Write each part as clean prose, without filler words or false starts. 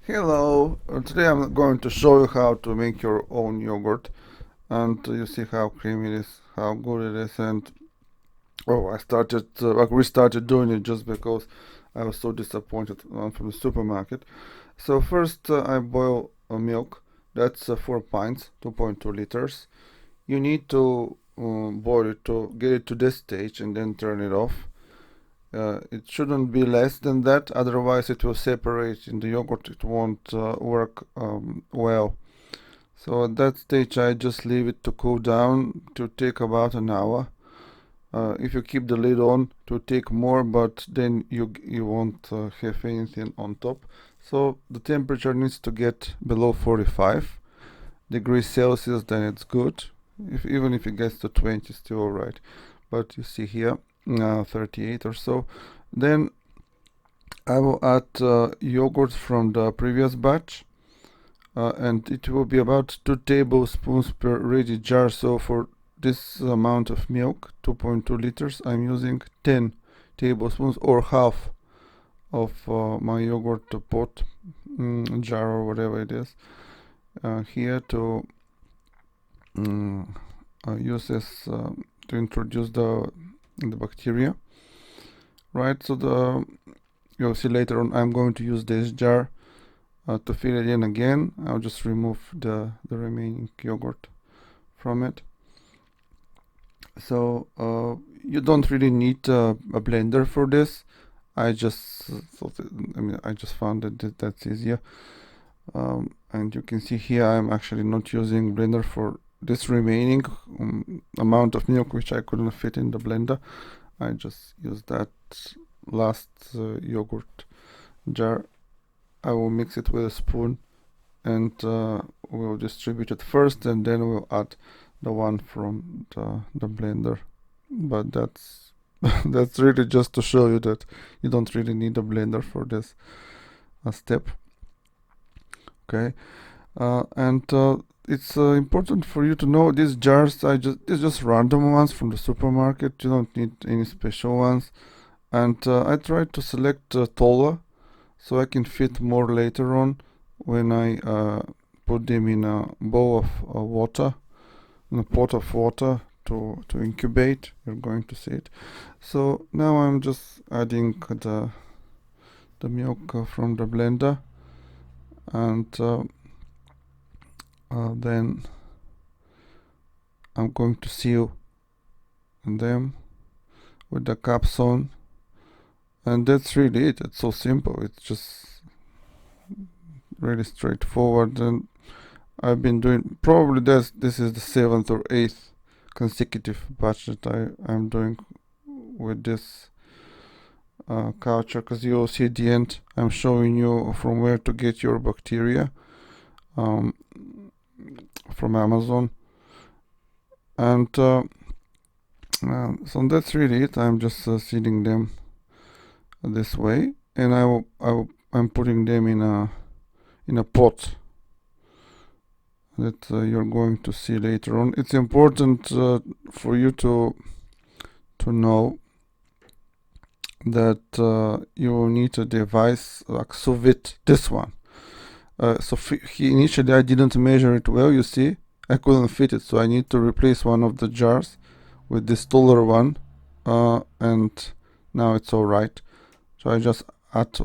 Hello, today I'm going to show you how to make your own yogurt, and you see how creamy it is, how good it is. And oh, I restarted doing it just because I was so disappointed from the supermarket. So first I boil milk. That's 4 pints, 2.2 liters. You need to boil it to get it to this stage and then turn it off. It shouldn't be less than that, otherwise it will separate in the yogurt. It won't work well. So at that stage I just leave it to cool down to take about an hour. If you keep the lid on, to take more, but then you won't have anything on top. So the temperature needs to get below 45 degrees Celsius, then it's good. Even if it gets to 20, still alright. But you see here 38 or so. Then I will add yogurt from the previous batch, and it will be about 2 tablespoons per ready jar. So for this amount of milk, 2.2 liters, I'm using 10 tablespoons or half of my yogurt pot jar or whatever it is here to use this to introduce the bacteria, right? So you'll see later on I'm going to use this jar to fill it in again. I'll just remove the remaining yogurt from it. So you don't really need a blender for this. I just thought I just found that that's easier. And you can see here I'm actually not using blender for this remaining amount of milk which I couldn't fit in the blender. I just used that last yogurt jar. I will mix it with a spoon and we'll distribute it first, and then we'll add the one from the blender. But that's that's really just to show you that you don't really need a blender for this step. Okay, and it's important for you to know these jars. These just random ones from the supermarket. You don't need any special ones. And I tried to select taller, so I can fit more later on when I put them in a bowl of water, in a pot of water to incubate. You're going to see it. So now I'm just adding the milk from the blender, and then I'm going to seal them with the caps on, and that's really it. It's so simple. It's just really straightforward, and I've been doing probably this is the 7th or 8th consecutive batch that I'm doing with this culture, because you'll see at the end I'm showing you from where to get your bacteria from Amazon. And so that's really it. I'm just seeding them this way, and I'm putting them in a pot that you're going to see later on. It's important for you to know that you will need a device like Sous Vide, this one. So initially I didn't measure it well, you see. I couldn't fit it, so I need to replace one of the jars with this taller one, and now it's alright. So I just add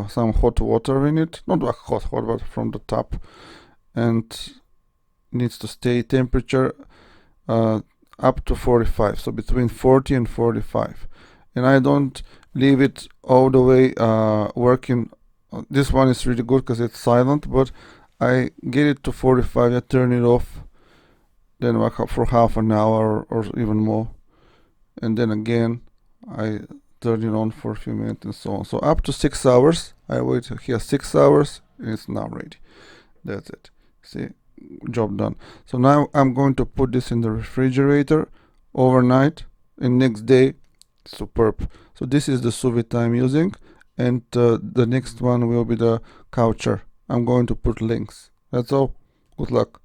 some hot water in it, not like hot water, but from the tap, and needs to stay temperature up to 45, so between 40 and 45. And I don't leave it all the way working. This one is really good because it's silent, but I get it to 45, I turn it off, then work for half an hour or even more, and then again I turn it on for a few minutes and so on. So up to 6 hours. I wait here 6 hours and it's now ready. That's it. See, job done. So now I'm going to put this in the refrigerator overnight, and next day, superb. So this is the sous vide I'm using, and the next one will be the coucher. I'm going to put links. That's all. Good luck.